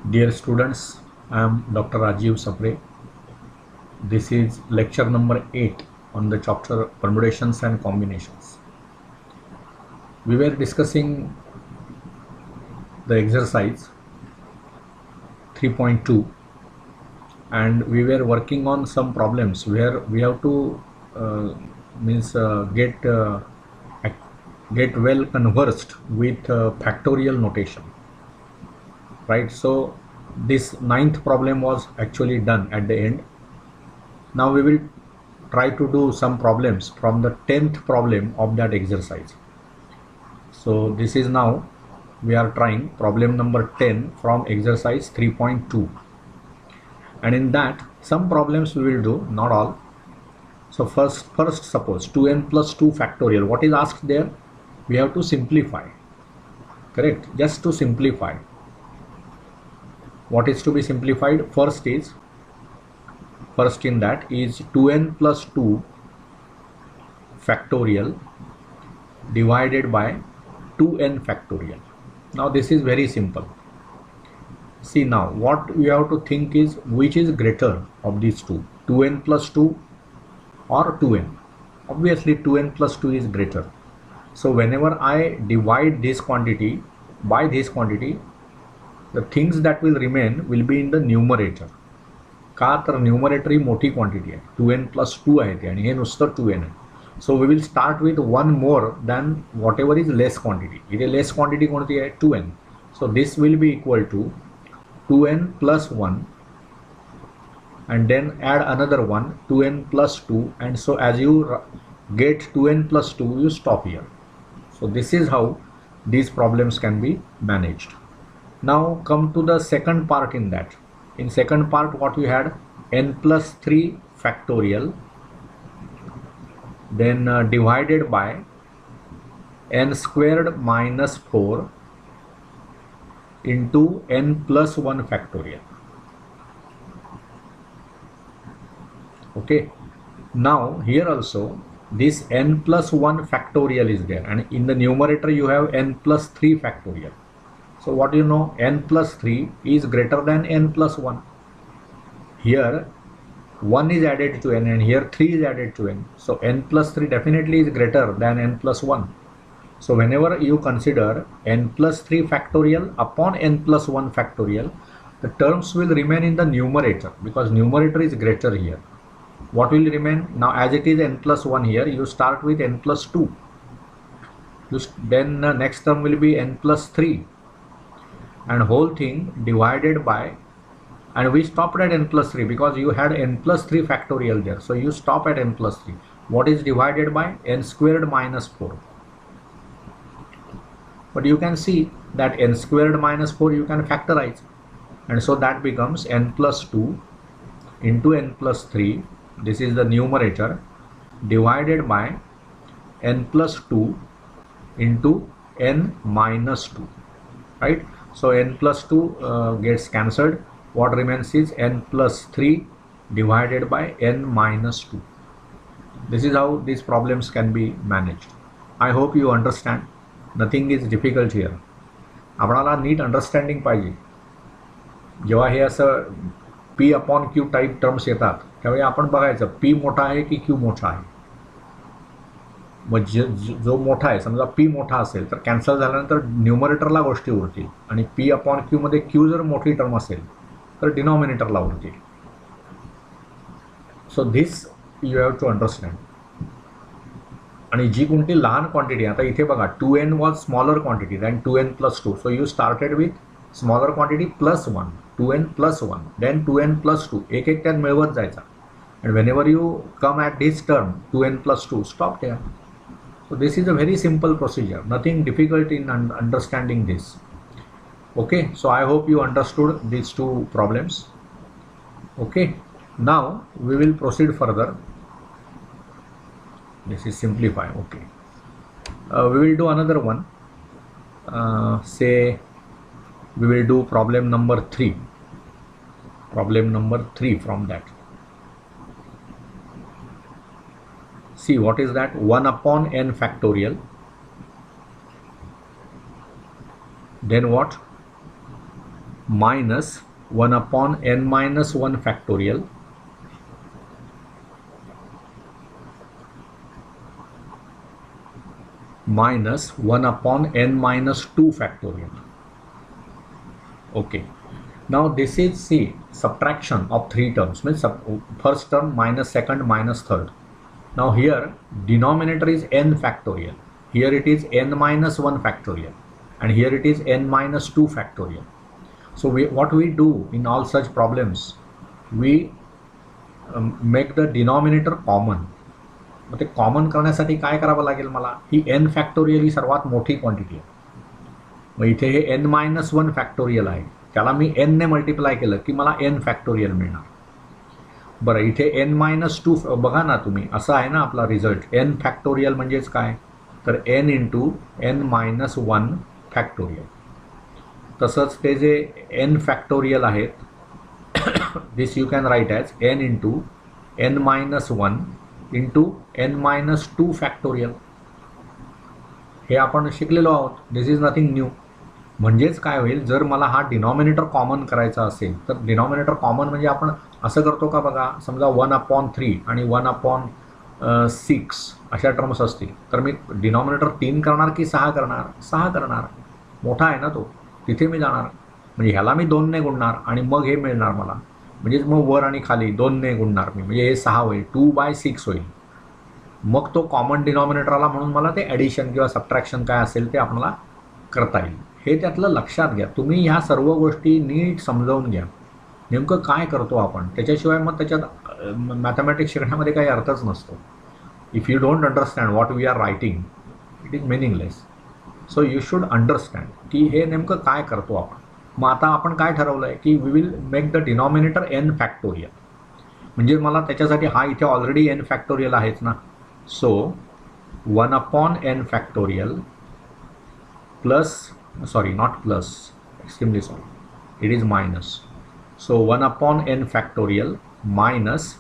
Dear students, I am Dr. Rajiv Sapre. This is lecture number 8 on the chapter Permutations and Combinations. We were discussing the exercise 3.2 and we were working on some problems where we have to get well conversed with factorial notation, right? So this ninth problem was actually done at the end. Now we will try to do some problems from the 10th problem of that exercise. So this is now we are trying problem number 10 from exercise 3.2, and in that some problems we will do, not all. So first suppose 2n plus 2 factorial. What is asked there? We have to simplify, correct? Just to simplify. What is to be simplified? First in that is 2n plus 2 factorial divided by 2n factorial. Now this is very simple. See, now what we have to think is which is greater of these two, 2n plus 2 or 2n. Obviously 2n plus 2 is greater. So whenever I divide this quantity by this quantity, the things that will remain will be in the numerator. का तर numerator ही मोठी quantity आहे, 2n plus 2 आहे ते, आणि हे नुसतं 2n आहे. So we will start with one more than whatever is less quantity. इथे लेस क्वांटिटी कोणती आहे? 2n. So this will be equal to 2n plus 1 and then add another one, 2n plus 2, and so as you get 2n plus 2 you stop here. So this is how these problems can be managed. Now come to the second part in that. In second part what we had, n plus 3 factorial then divided by n squared minus 4 into n plus 1 factorial. Okay, now here also this n plus 1 factorial is there, and in the numerator you have n plus 3 factorial. So what you know, n plus 3 is greater than n plus 1. Here 1 is added to n and here 3 is added to n. So n plus 3 definitely is greater than n plus 1. So whenever you consider n plus 3 factorial upon n plus 1 factorial, the terms will remain in the numerator because numerator is greater here. What will remain? Now as it is n plus 1 here, you start with n plus 2. Then next term will be n plus 3. And whole thing divided by, and we stopped at n plus 3 because you had n plus 3 factorial there. So you stop at n plus 3. What is divided by? N squared minus 4. But you can see that n squared minus 4 you can factorize. And so that becomes n plus 2 into n plus 3. This is the numerator divided by n plus 2 into n minus 2. Right? So n plus 2 gets cancelled. What remains is n plus 3 divided by n minus 2. This is how these problems can be managed. I hope you understand. Nothing is difficult here. आपणाला NEET understanding पाहिजे. जेव्हा हे असं p upon q type terms येतात त्यावेळी आपण बघायचं p मोठा आहे की q मोठा आहे. मग जो मोठा आहे, समजा p मोठा असेल तर कॅन्सल झाल्यानंतर न्यूमरेटरला गोष्टी उरतील, आणि p अपॉन q मध्ये q जर मोठी टर्म असेल तर डिनॉमिनेटरला उरतील. So this you have to understand. आणि जी कोणती लहान क्वांटिटी, आता इथे बघा 2n was smaller quantity than 2n plus 2. So you started with smaller quantity plus 1, 2n plus 1, then 2n plus 2. एक एक त्यात मिळवत जायचा. and whenever you come at this term 2n plus 2, stop there. So this is a very simple procedure, nothing difficult in understanding this. Okay, so I hope you understood these two problems. Okay, now we will proceed further. This is simplify. Okay, we will do another one. Say we will do problem number 3 from that. See, what is that? 1 upon n factorial, then what? minus 1 upon n minus 1 factorial minus 1 upon n minus 2 factorial. Okay. Now this is, see, subtraction of three terms, means first term minus second minus third. Now here denominator is n factorial, here it is n minus 1 factorial, and here it is n minus 2 factorial. So what we do in all such problems, we make the denominator common. मग ते common करण्यासाठी काय करावं लागेल मला, ही n factorial ही सर्वात मोठी quantity आहे. मग इथे हे n मायनस 1 फॅक्टोरियल आहे, त्याला मी n ने मल्टिप्लाय केलं की मला n फॅक्टोरियल मिळणार. बरं, इथे n मायनस 2 बघा ना तुम्ही, असं आहे ना आपला रिझल्ट. n फॅक्टोरियल म्हणजेच काय, तर n into n minus 1 factorial. तसंच ते जे n फॅक्टोरियल आहेत, this you can write as n into n minus 1 into n minus 2 factorial. हे आपण शिकलेलो आहोत, दिस इज नथिंग न्यू. म्हणजेच काय होईल, जर मला हा डिनॉमिनेटर कॉमन करायचा असेल तर डिनॉमिनेटर कॉमन म्हणजे आपण असं करतो का बघा, समजा 1/3 आणि 1/6 अशा टर्म्स असतील, तर मी डिनॉमिनेटर 3 करणार की 6 करणार, 6 करणार. मोठा आहे ना तो, तिथे मी जाणार. म्हणजे ह्याला मी 2 ने गुणणार आणि मग हे मिळणार मला. म्हणजेच मग वर आणि खाली 2 ने गुणणार मी, म्हणजे हे 6 होईल, 2/6 होईल. मग तो कॉमन डिनॉमिनेटर आला म्हणून मला ते ॲडिशन किंवा सबट्रॅक्शन काय असेल ते आपल्याला करता येईल. हे त्यातलं लक्षात घ्या. तुम्ही ह्या सर्व गोष्टी नीट समजावून घ्या, नेमकं काय करतो आपण. त्याच्याशिवाय मग त्याच्यात मॅथमॅटिक्स शिकण्यामध्ये काही अर्थच नसतो. If you don't understand what we are writing, it is meaningless. So you should understand की हे नेमकं काय करतो आपण. मग आता आपण काय ठरवलं आहे की we will make the denominator n factorial. म्हणजे मला त्याच्यासाठी हा इथे ऑलरेडी n फॅक्टोरियल आहेच ना. सो 1/n factorial plus, sorry not plus, extremely sorry, it is minus. So 1/n factorial minus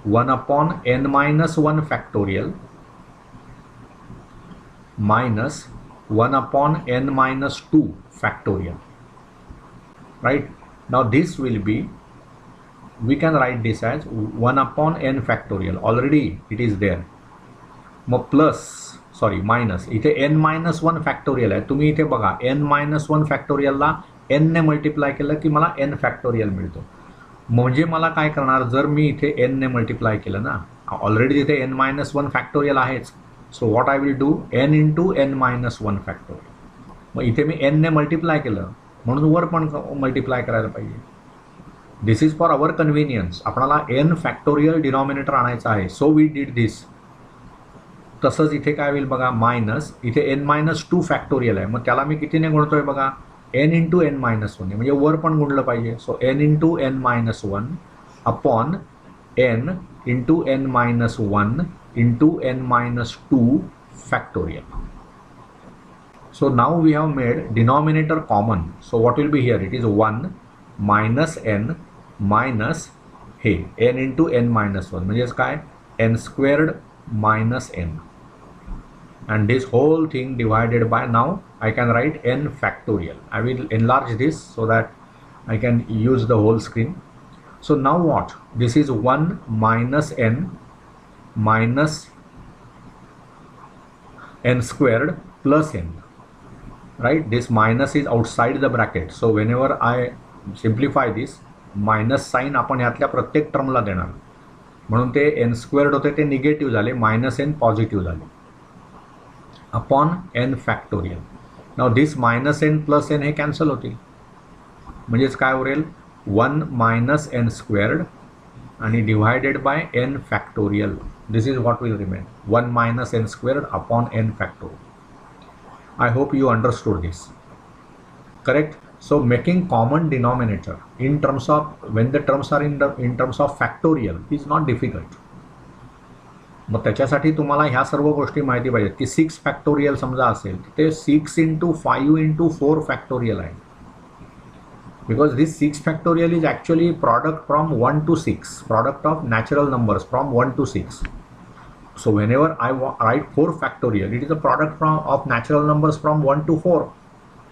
1/n minus 1 factorial minus 1/n minus 2 factorial. Right? Now this will be, we can write this as 1/n factorial. Already it is there. Mug plus, sorry minus, इथे n minus 1 factorial आहे. तुम्ही इथे बघा n minus 1 फॅक्टोरियलला n ने multiply केलं की मला n factorial मिळतो. म्हणजे मला काय करणार, जर मी इथे n ने मल्टिप्लाय केलं ना, ऑलरेडी तिथे n minus 1 फॅक्टोरियल आहेच. So what I will do, n into n minus 1 factorial. मग इथे मी n ने मल्टिप्लाय केलं म्हणून वर पण मल्टिप्लाय करायला पाहिजे. This is for our convenience. आपल्याला n फॅक्टोरियल डिनॉमिनेटर आणायचं आहे, सो वी डिड दिस. तसंच इथे काय होईल बघा, मायनस, इथे n minus 2 फॅक्टोरियल आहे, मग त्याला मी कितीने गुणतोय बघा, n इंटू n minus 1, म्हणजे वर पण गुणलं पाहिजे. सो n into n minus 1 upon n into n minus 1 into n minus 2 factorial. So now we have made denominator common. So what will be here? It is 1 minus n minus हे n into n minus 1, म्हणजेच काय, n squared minus n, and this whole thing divided by, now I can write n factorial. I will enlarge this so that I can use the whole screen. So now what? This is 1 minus n minus n squared plus n. Right, this minus is outside the bracket, so whenever I simplify this, minus sign आपण ह्यातल्या प्रत्येक टर्मला देणार, म्हणून ते n squared होते ते negative झाले, minus n positive झाले, upon n factorial. Now this minus n plus n हे कॅन्सल होतील, म्हणजेच काय उरेल, 1 मायनस n स्क्वेअर्ड आणि divided by n factorial. This is what will remain, 1 minus n squared upon n factorial. I hope you understood this. Correct? So making common denominator in terms of, when the terms are in terms of factorial is not difficult. मग त्याच्यासाठी तुम्हाला ह्या सर्व गोष्टी माहिती पाहिजेत की 6 factorial समजा असेल ते 6 into 5 into 4 फॅक्टोरियल आहे. Because this 6 factorial is actually product from 1 to 6, product of natural numbers from 1 to 6. So whenever I write 4 factorial, it is a product of natural numbers from 1 to 4.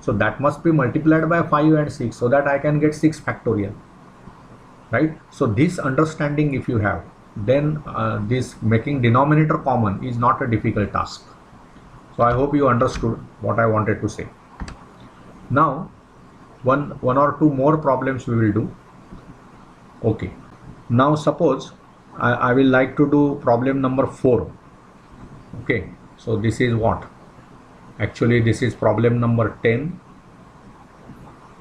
So that must be multiplied by 5 and 6 so that I can get 6 factorial, right? So this understanding if you have, then this making denominator common is not a difficult task. So I hope you understood what I wanted to say. Now one or two more problems we will do. Okay, now suppose I will like to do problem number 4. Okay, so this is what? Actually this is problem number 10,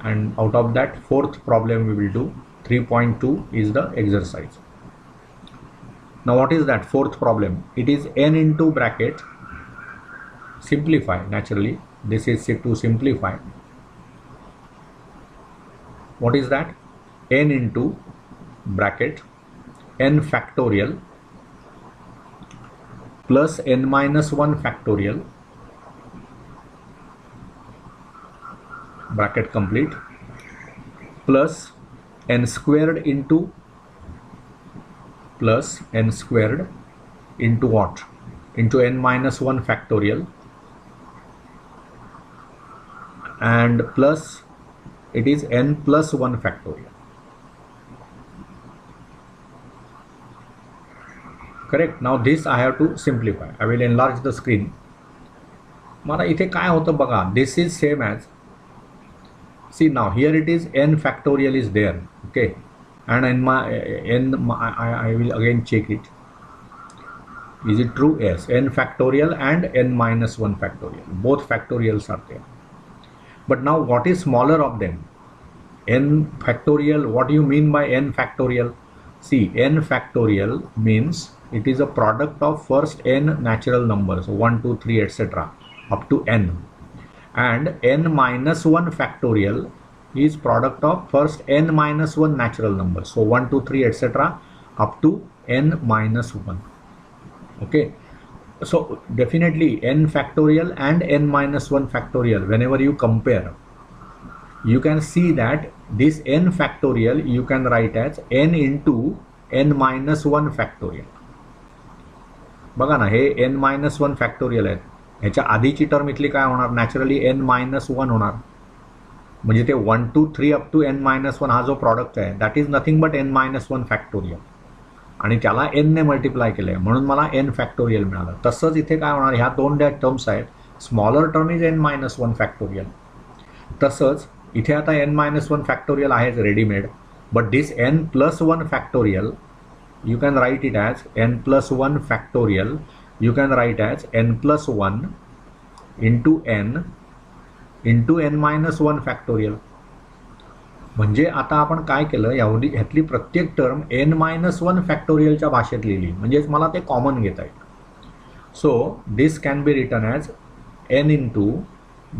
and out of that fourth problem we will do. 3.2 is the exercise. Now what is that fourth problem? It is n into bracket, simplify naturally, this is to simplify. What is that? N into bracket n factorial plus n minus 1 factorial, bracket complete, plus n squared into plus n squared into what? Into n minus 1 factorial, and plus it is n plus 1 factorial. Correct. Now this I have to simplify. I will enlarge the screen. मला इथे काय होतं बघा, this is same as, see now here it is n factorial is there, okay, and I will again check it. Is it true? Yes, n factorial and n minus 1 factorial, both factorials are there. But now what is smaller of them? N factorial. What do you mean by n factorial? See, n factorial means it is a product of first n natural numbers, 1 2 3 etc. up to n, and n minus 1 factorial is product of first n minus 1 natural numbers, so 1 2 3 etc. up to n minus 1. Okay, so definitely n factorial and n minus 1 factorial, whenever you compare, you can see that this n factorial you can write as n into n minus 1 factorial. बघा ना, हे n minus 1 factorial आहेत, ह्याच्या आधीची term इथली काय होणार? Naturally n minus 1 होणार, म्हणजे ते 1 2 3 अप टू n minus 1 हा जो प्रॉडक्ट आहे that is nothing but n minus 1 factorial, आणि त्याला n ने मल्टिप्लाय केलंय म्हणून मला n फॅक्टोरियल मिळालं. तसंच इथे काय होणार? ह्या दोन ज्या टर्म्स आहेत, smaller term is n minus 1 factorial. तसंच इथे आता n minus 1 फॅक्टोरियल आहेच readymade, but this n plus 1 factorial you can write it as n plus 1 factorial, you can write as n plus 1 into n minus 1 factorial. म्हणजे आता आपण काय केलं, ह्यातली प्रत्येक टर्म n minus 1 फॅक्टोरियलच्या भाषेत लिहिली, म्हणजेच मला ते कॉमन घेता येईल. So this can be written as n into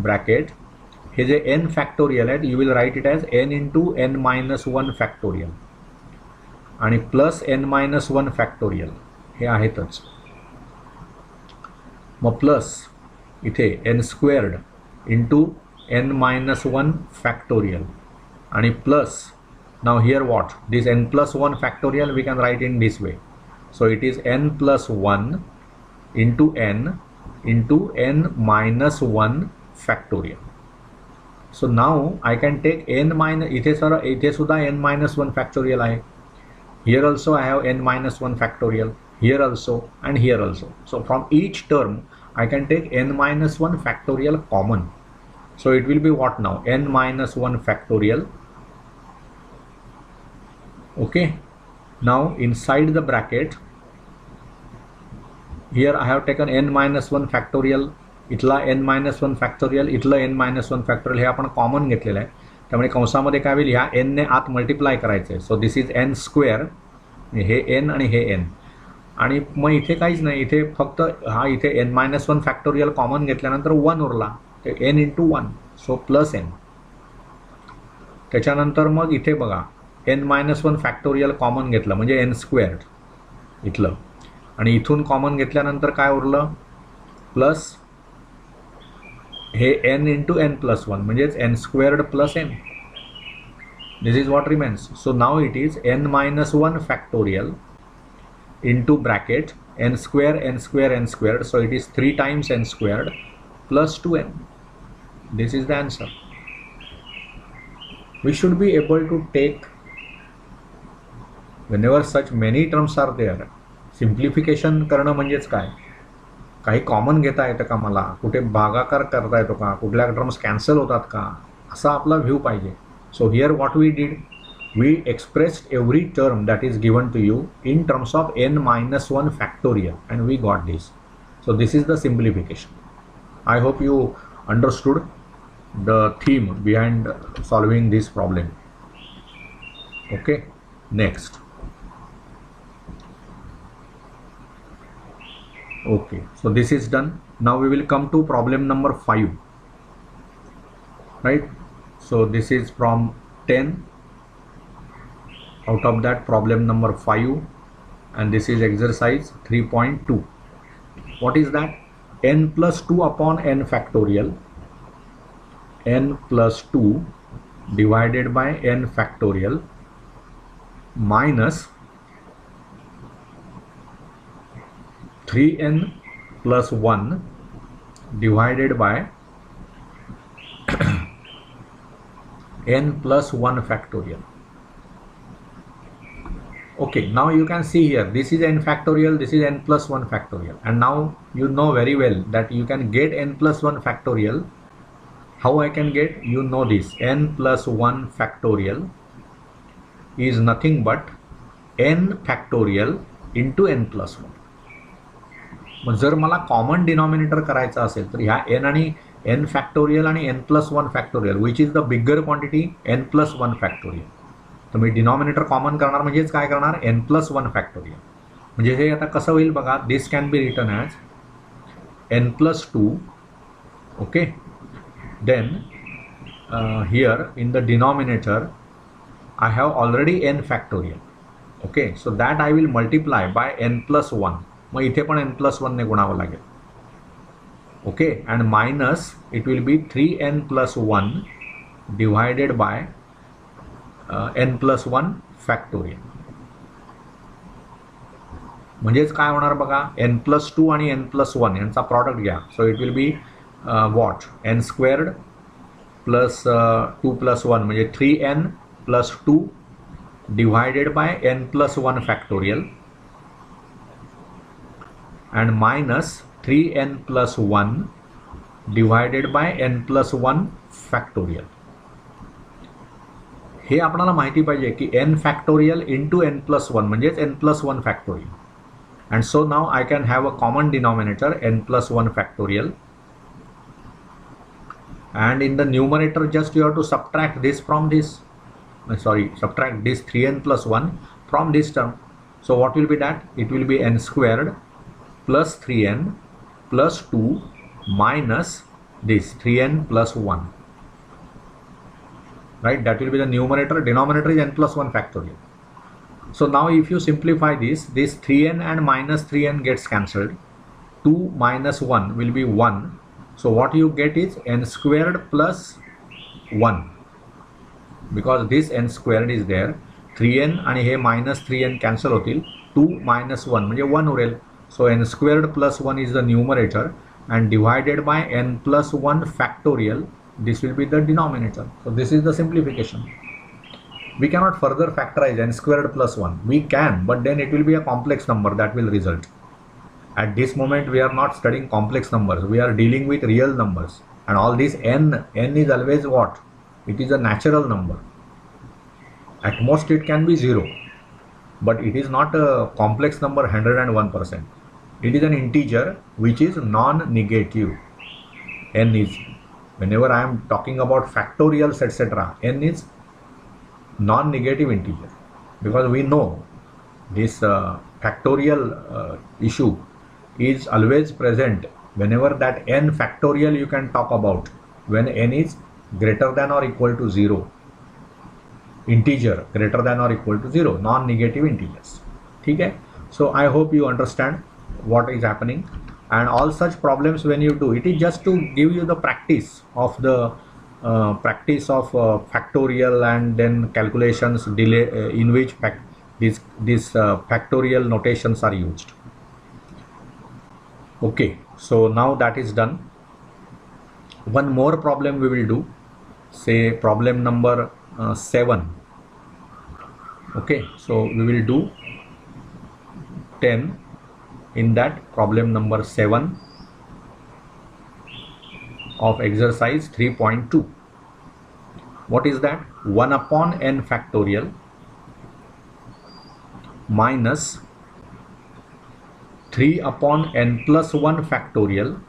bracket, हे जे n फॅक्टोरियल आहेत you will write it as n into n minus 1 factorial, आणि प्लस n minus 1 फॅक्टोरियल हे आहेतच. मग प्लस इथे n squared into n minus 1 factorial, आणि plus now here what, this n plus 1 factorial we can write in this way. So it is n plus 1 into n minus 1 factorial. So now I can take n minus, इथे सुद्धा n minus 1 factorial आहे. Here also I have n minus 1 factorial, here also and here also. So from each term I can take n minus 1 factorial common. So it will be what now? N minus 1 factorial. Okay. Now inside the bracket, here I have taken n minus 1 factorial. इथला n minus 1 factorial, इथला n minus 1 factorial हे आपण common घेतलेलं आहे. त्यामुळे कंसामध्ये काय होईल, ह्या n ने आत मल्टिप्लाय करायचं आहे. So this is n square, हे n आणि हे n, आणि मग इथे काहीच नाही, इथे फक्त हा इथे n minus 1 फॅक्टोरियल कॉमन घेतल्यानंतर 1 उरला, ते n into 1, so plus n. त्याच्यानंतर मग इथे बघा n minus 1 फॅक्टोरियल कॉमन घेतलं म्हणजे n स्क्वेअर्ड इथलं, आणि इथून कॉमन घेतल्यानंतर काय उरलं? प्लस हे n इंटू n plus 1 म्हणजेच n squared plus n. This is what remains. So now it is n minus 1 factorial into bracket n square n square n squared, so it is 3 times n squared plus 2n. This is the answer. We should be able to take, whenever such many terms are there, simplification करणं म्हणजेच काय, काही common घेता येतं का, मला कुठे भागाकार करता येतो का, कुठल्या टर्म्स कॅन्सल होतात का, असा आपला व्ह्यू पाहिजे. So here what we did, we expressed every term that is given to you in terms of n-1 factorial, and we got this. So this is the simplification. I hope you understood the theme behind solving this problem. Okay, next. Okay, so this is done. Now we will come to problem number 5, right? So this is from 10. Out of that, problem number 5, and this is exercise 3.2. What is that? N plus 2 upon n factorial, n plus 2 divided by n factorial minus 3n plus 1 divided by n plus 1 factorial. Okay, now you can see here, this is n factorial, this is n plus 1 factorial, and now you know very well that you can get n plus 1 factorial. How I can get? You know this, n plus 1 factorial is nothing but n factorial into n plus 1. मग जर मला common denominator करायचं असेल तर ह्या n आणि n factorial आणि n plus 1 factorial, which is the bigger quantity, n plus 1 factorial. तर मी denominator common करणार, म्हणजेच काय करणार, n प्लस 1 फॅक्टोरियल. म्हणजे हे आता कसं होईल बघा, this can be written as n plus 2. Okay, then here in the denominator I have already n factorial. Okay, so that I will multiply by n plus 1. मग इथे पण n प्लस 1 ने गुणावं लागेल. Okay, and minus it will be 3n plus 1 divided by n plus 1 factorial. म्हणजेच काय होणार बघा, n प्लस 2 आणि n प्लस 1 यांचा प्रॉडक्ट घ्या. So it will be what, n squared plus 2 plus 1 म्हणजे 3n plus 2 divided by n plus 1 factorial and minus 3n plus 1 divided by n plus 1 factorial. हे आपल्याला माहिती पाहिजे की n factorial into n plus 1 म्हणजेच n plus 1 factorial. And so now I can have a common denominator n plus 1 factorial, and in the numerator just you have to subtract this from this, subtract this 3n plus 1 from this term. So what will be that? It will be n squared plus 3n plus 2 minus this 3n plus 1, right? That will be the numerator. Denominator is n plus 1 factorial. So now if you simplify this 3n and minus 3n gets cancelled. 2 minus 1 will be 1. So what you get is n squared plus 1, because this n squared is there. 3n आणि हे minus 3n cancel होतील. 2 minus 1 म्हणजे 1 उरेल. So n squared plus 1 is the numerator, and divided by n plus 1 factorial, this will be the denominator. So this is the simplification. We cannot further factorize n squared plus 1. We can, but then it will be a complex number that will result. At this moment we are not studying complex numbers. We are dealing with real numbers, and all this n is always what? It is a natural number. At most it can be 0, but it is not a complex number 101%. It is an integer which is non-negative. N is, whenever I am talking about factorials etc., n is non-negative integer, because we know this factorial issue is always present whenever that n factorial you can talk about, when n is greater than or equal to 0. Integer greater than or equal to 0, non-negative integers. ठीक है? So I hope you understand what is happening, and all such problems when you do, it is just to give you the practice of the factorial and then calculations delay in which these factorial notations are used. Okay, so now that is done. one more problem we will do, say problem number 7. Okay, so we will do 10 in that problem number 7 of exercise 3.2. What is that? 1 upon n factorial minus 3 upon n plus 1 factorial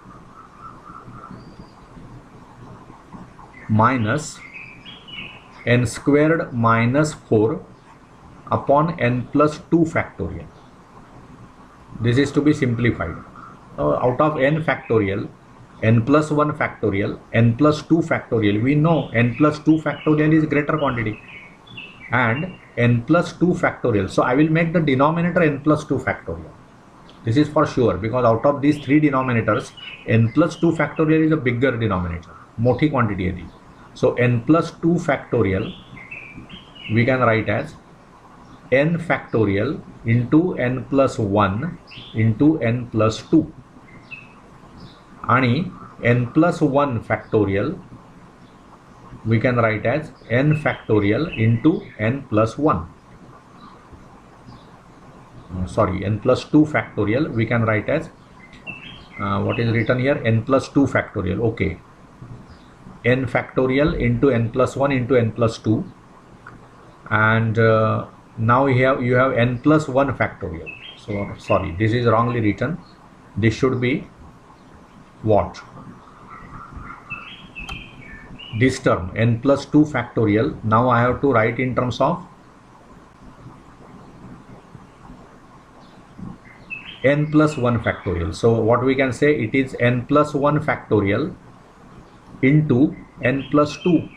minus n squared minus 4 upon n plus 2 factorial. This is to be simplified. Out of n factorial, n plus 1 factorial, n plus 2 factorial, we know n plus 2 factorial is greater quantity, and n plus 2 factorial. So I will make the denominator n plus 2 factorial. This is for sure, because out of these three denominators, n plus 2 factorial is a bigger denominator, मोठी quantity है दी. So n plus 2 factorial we can write as n factorial into n plus 1 into n plus 2, आणि n plus 1 factorial we can write as n factorial into n plus 1. Sorry, n plus 2 factorial we can write as what is written here, n plus 2 factorial. Okay, n factorial into n plus 1 into n plus 2, and now you have n plus 1 factorial. So sorry, this is wrongly written. This should be what? This term n plus 2 factorial. Now I have to write in terms of n plus 1 factorial. So what we can say, it is n plus 1 factorial into n plus 2.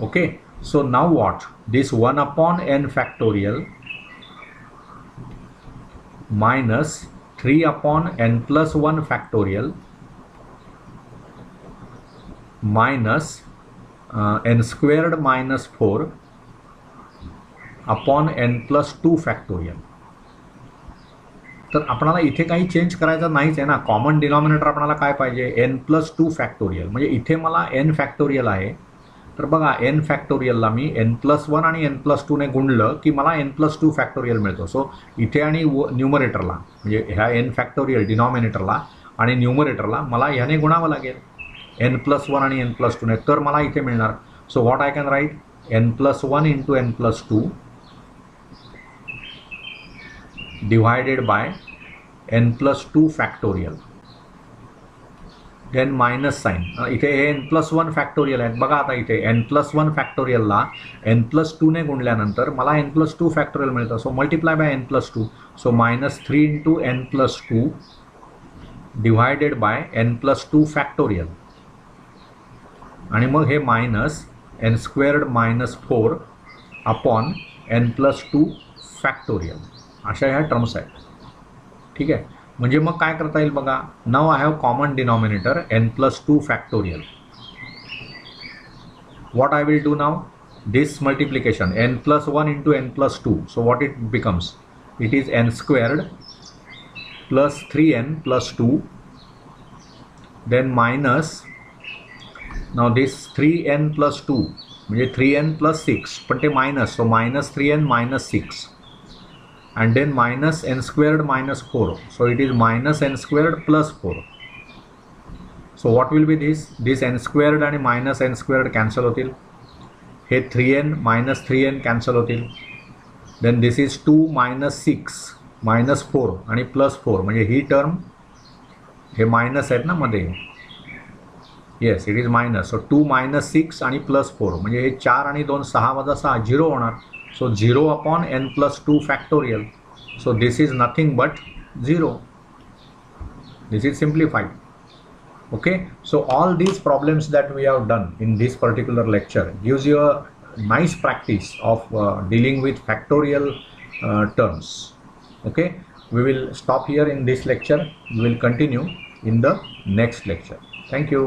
Okay, so now what? This 1 upon n factorial minus 3 upon n plus 1 factorial minus n squared minus 4 upon n plus 2 factorial. तर आपल्याला इथे काही change करायचं नाहीच आहे ना. Common denominator आपल्याला काय पाहिजे, n प्लस 2 फॅक्टोरियल. म्हणजे इथे मला n फॅक्टोरियल आहे, तर बघा n फॅक्टोरियलला मी n प्लस 1 आणि n प्लस 2 ने गुणलं की मला n प्लस 2 फॅक्टोरियल मिळतो. सो इथे आणि न्यूमरेटरला, म्हणजे ह्या n फॅक्टोरियल डिनॉमिनेटरला आणि न्यूमरेटरला मला ह्याने गुणावं लागेल n प्लस 1 आणि n प्लस 2 ने, तर मला इथे मिळणार. सो what I can write, n plus 1 into n plus 2 divided by n plus 2 factorial, then minus sign. इथे हे n plus 1 factorial आहेत. बघा आता इथे n plus 1 factorialला n plus 2 ने गुणल्यानंतर मला n plus 2 factorial मिळतं. So multiply by n plus 2. सो minus 3 into n plus 2 divided by n plus 2 factorial, आणि मग हे minus n squared minus 4 upon n plus 2 factorial. अशा ह्या टर्म्स आहेत. ठीक आहे, म्हणजे मग काय करता येईल बघा. Now I have common denominator n plus 2 factorial. What I will do now, this multiplication n plus 1 into n plus 2. So what it becomes, it is n squared plus 3n plus 2, then minus, now this 3n plus 2 म्हणजे 3n plus 6, पण ते minus, so minus 3n minus 6, and then minus n squared minus 4. So it is minus n squared plus 4. So what will be this? This n squared and minus n squared cancel होतील. हे 3n minus 3n cancel होतील. Then this is 2 minus 6 minus 4 आणि plus 4, म्हणजे ही term, हे minus आहेत ना मध्ये. Yes, it is minus. So 2 minus 6 आणि plus 4, म्हणजे हे 4 आणि 2 6 वजा 6 0 होणार. So 0 upon n plus 2 factorial. So this is nothing but 0. This is simplified. Okay, so all these problems that we have done in this particular lecture gives you a nice practice of dealing with factorial terms. Okay, we will stop here in this lecture. We will continue in the next lecture. Thank you.